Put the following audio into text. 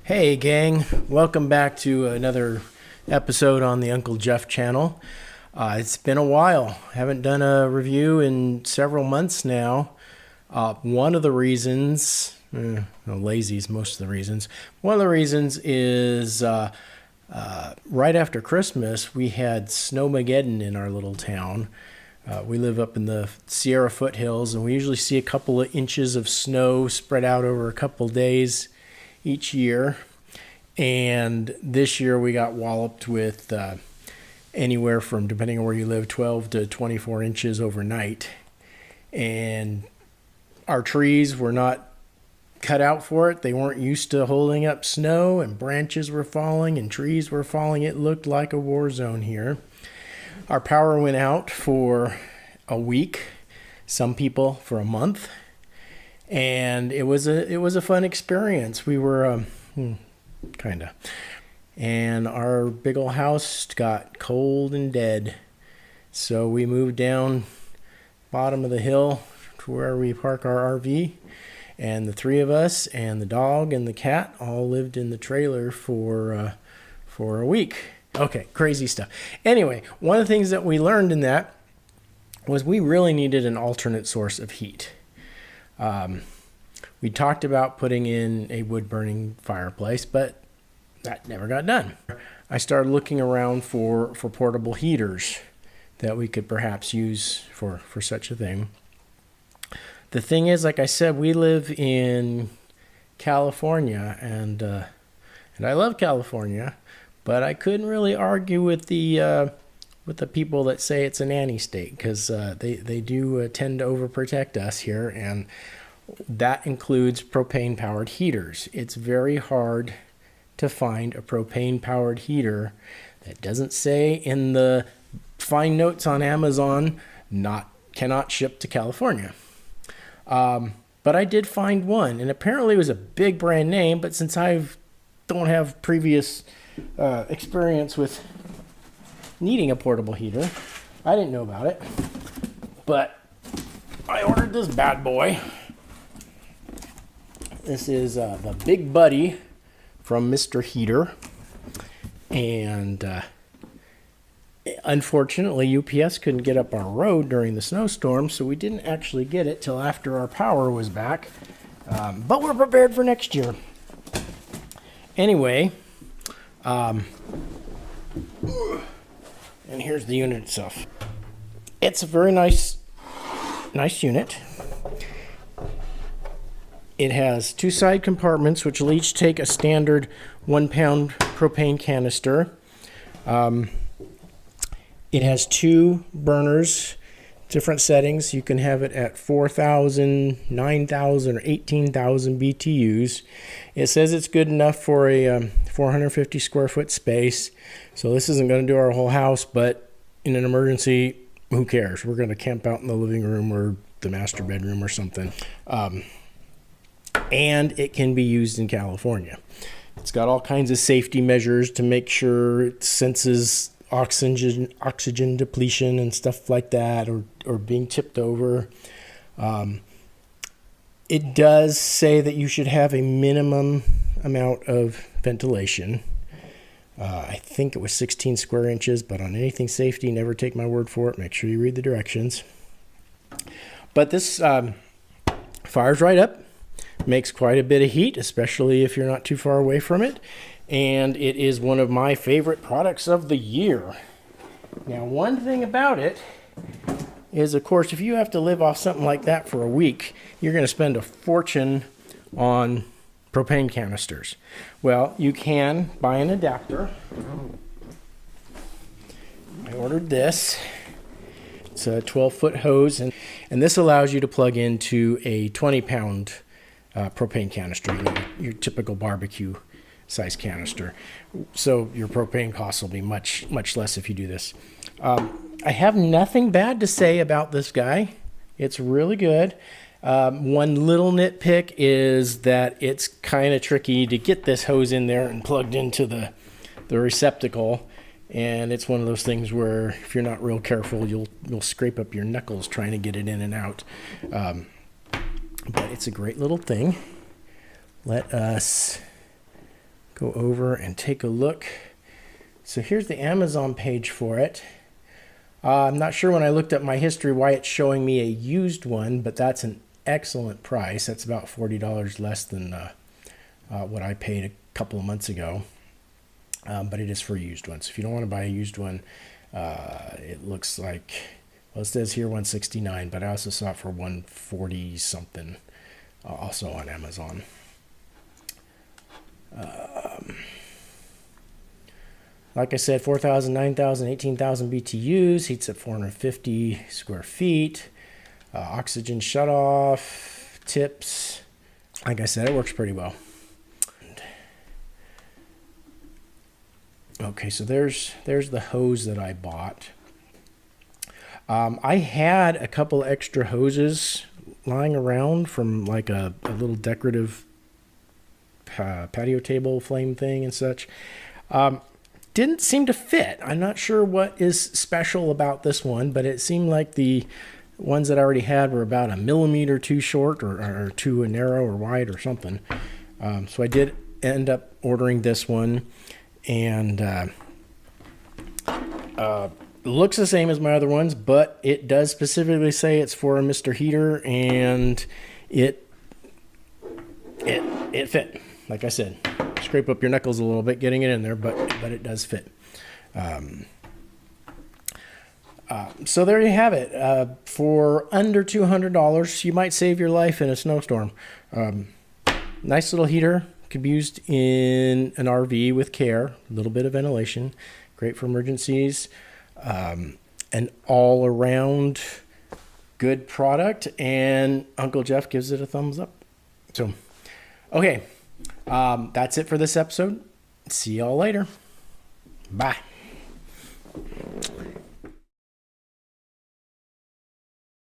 Hey gang, welcome back to another episode on the Uncle Jeff channel. It's been a while. Haven't done a review in several months now. One of the reasons, lazy is most of the reasons. One of the reasons is right after Christmas, we had snowmageddon in our little town. We live up in the Sierra foothills, and we usually see a couple of inches of snow spread out over a couple days each year. And this year we got walloped with anywhere from, depending on where you live, 12 to 24 inches overnight. And our trees were not cut out for it. They weren't used to holding up snow, and branches were falling and trees were falling. It looked like a war zone here. Our power went out for a week, some people for a month, and it was a fun experience. We were kind of, and our big old house got cold and dead, so we moved down bottom of the hill to where we park our RV, and the three of us and the dog and the cat all lived in the trailer for a week. Okay, crazy stuff. Anyway, one of the things that we learned in that was we really needed an alternate source of heat. We talked about putting in a wood-burning fireplace, but that never got done. I started looking around for portable heaters that we could perhaps use for such a thing. The thing is, like I said, we live in California, and I love California, but I couldn't really argue with the people that say it's a nanny state, because they do tend to overprotect us here, and that includes propane-powered heaters. It's very hard to find a propane-powered heater that doesn't say in the fine notes on Amazon, cannot ship to California. But I did find one, and apparently it was a big brand name, but since I don't have previous experience with needing a portable heater, I didn't know about it. But I ordered this bad boy. This is the Big Buddy from Mr. Heater, and unfortunately UPS couldn't get up our road during the snowstorm, so we didn't actually get it till after our power was back, but we're prepared for next year. Anyway, and here's the unit itself. It's a very nice unit. It has two side compartments, which will each take a standard 1 pound propane canister. It has two burners, different settings. You can have it at 4,000, 9,000, or 18,000 BTUs. It says it's good enough for a 450 square foot space. So this isn't going to do our whole house, but in an emergency, who cares? We're going to camp out in the living room or the master bedroom or something. And it can be used in California. It's got all kinds of safety measures to make sure it senses oxygen depletion and stuff like that, or being tipped over. It does say that you should have a minimum amount of ventilation. I think it was 16 square inches, but on anything safety, never take my word for it. Make sure you read the directions. But this fires right up. Makes quite a bit of heat, especially if you're not too far away from it. And it is one of my favorite products of the year. Now, one thing about it is, of course, if you have to live off something like that for a week, you're going to spend a fortune on propane canisters. Well, you can buy an adapter. I ordered this. It's a 12-foot hose, and this allows you to plug into a 20-pound propane canister, your typical barbecue size canister. So your propane costs will be much less if you do this. I have nothing bad to say about this guy. It's really good. One little nitpick is that it's kind of tricky to get this hose in there and plugged into the receptacle. And it's one of those things where if you're not real careful, you'll scrape up your knuckles trying to get it in and out. but it's a great little thing. Let us go over and take a look. So here's the Amazon page for it. I'm not sure when I looked at my history why it's showing me a used one, but that's an excellent price. That's about $40 less than what I paid a couple of months ago. But it is for used ones. If you don't want to buy a used one, it looks like, well, it says here $169, but I also saw it for $140 something, also on Amazon. Like I said, 4,000, 9,000, 18,000 BTUs, heats at 450 square feet, oxygen shutoff, tips. Like I said, it works pretty well. Okay, so there's the hose that I bought. I had a couple extra hoses lying around from like a little decorative patio table flame thing and such. Didn't seem to fit. I'm not sure what is special about this one, but it seemed like the ones that I already had were about a millimeter too short or too narrow or wide or something. So I did end up ordering this one, and looks the same as my other ones, but it does specifically say it's for a Mr. Heater, and it fit. Like I said, scrape up your knuckles a little bit getting it in there, but it does fit. So there you have it. For under $200, you might save your life in a snowstorm. Nice little heater. Could be used in an RV with care. A little bit of ventilation. Great for emergencies. An all-around good product, and Uncle Jeff gives it a thumbs up. So, okay. That's it for this episode. See y'all later. Bye.